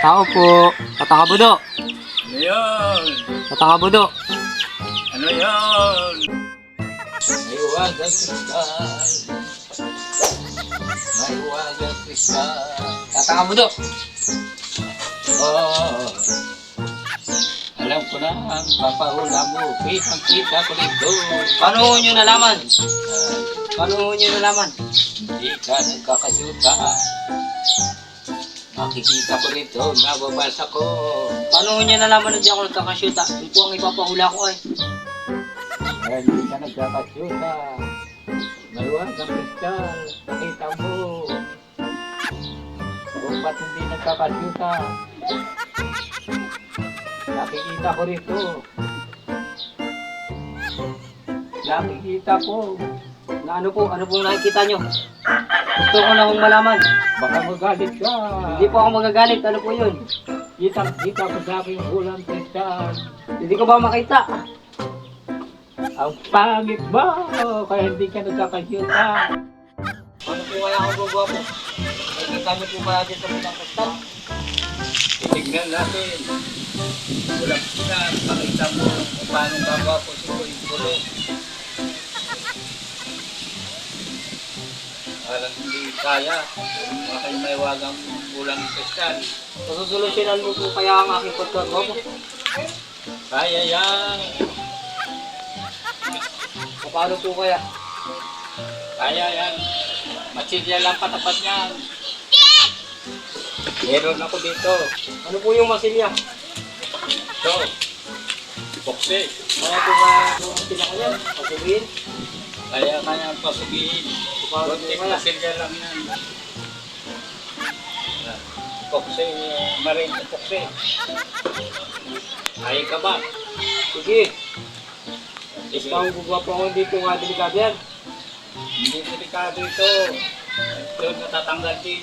Tao po. Tatakabudo. Ano yun? Tatakabudo. Ano yun? May wagang kristal. May wagang kristal. Tatakabudo. Oh, alam ko na ang papahula mo. Kitang-kita ko dito. Paano nyo nalaman? Paano nyo nalaman? Hindi ka nagkakasuta. Makikita ko dito, nababasa ko. Paano nyo nalaman na di ako nagkakashoota? Yun po ang ipapahula ko ay. Kaya hindi ka nagkakasuta. May wagang kristal. Nakita mo. Kung ba't hindi nagkakasuta? Nakikita ko rito. Nakikita ko. Na ano po? Ano pong nakikita nyo? Gusto ko na hong malaman. Baka magalit ka. Hindi po ako magagalit. Ano po yun? Kita ko sa aking ulang kristal. Hindi ko ba makita? Ang pangit ba? Kaya hindi ka nagkakasuta. Ano po kaya ako gagawa po? Nakikita nyo po kaya dito sa pulang kristal? Titignan natin. Walang kita. Pakita mo kung paano gagawa po si Kulo. Parang hindi kaya. Aking may wagang ulang kristal. Masusolusyonan mo po kaya ang aking pagkagawa po? Kaya yan. Paano po kaya? Kaya yan. Matsilya lang patapat niyan. Meron ako dito. Ano po yung masilya? Ito. Boxe. Kaya po ba yung pinaka yan? Pasubihin? Kaya kanya pasugihin. Paano po Konting kaya? matsilya lang yan. Boxe. Marin sa boxe. Ay ka ba? Sige. Sige. Ikaw ang gagawa po ako dito nga delikado yan. Hindi delikado ito. Ito natatanggal din.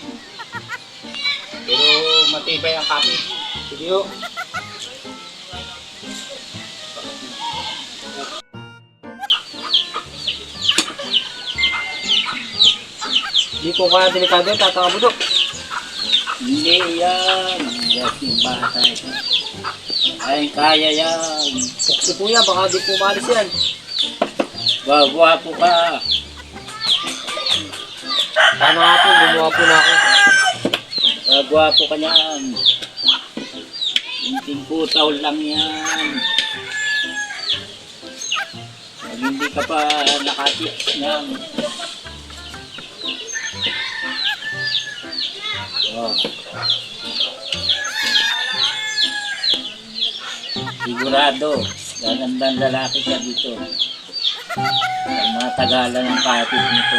Pero matibay ang kapit. Sige ho. Hindi po kaya delikado yan, tatakabudo. Hindi yan. Yaking bata ito. Ay, kaya yan. Bukso po yan, baka di po maalis yan. Gwapo ka. Paano nga po, gumawa po na ako. Gwapo ka niyan. Hinting putaw lang yan. Pag hindi ka pa nakatips niyan. Oh. Sigurado, gagandang lalaki ka dito. Ang mga tagalan ng kapit nito.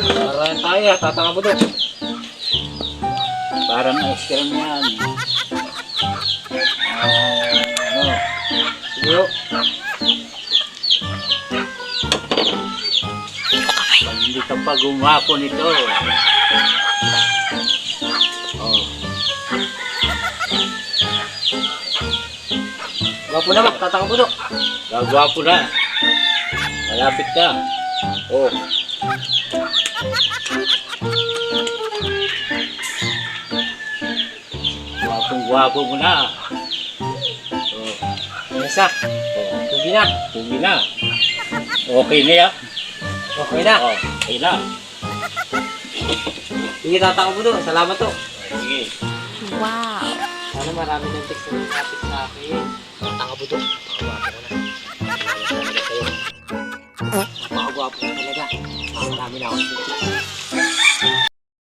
Parayan tayo, tatakabudo. Parang ice cream yan. Ano? Sige ho. Pag hindi ka pa gumapo nito. Oh. Gwapo na ba, tatakabudo. Gagwapo na. Malapit ka. Oh. Gwapong-gwapo mo na. Oh. Isa, Oh. sige na. Pugi na. Okay na yan. Okay na. Oh. Okay na. Sige, tatakabudo. Salamat to. Sige. Wow. Sana marami ng text na napit sa akin. Tatakabudo. Napakagwapo ko na. Napakagwapo ko talaga. Marami na ako ng text.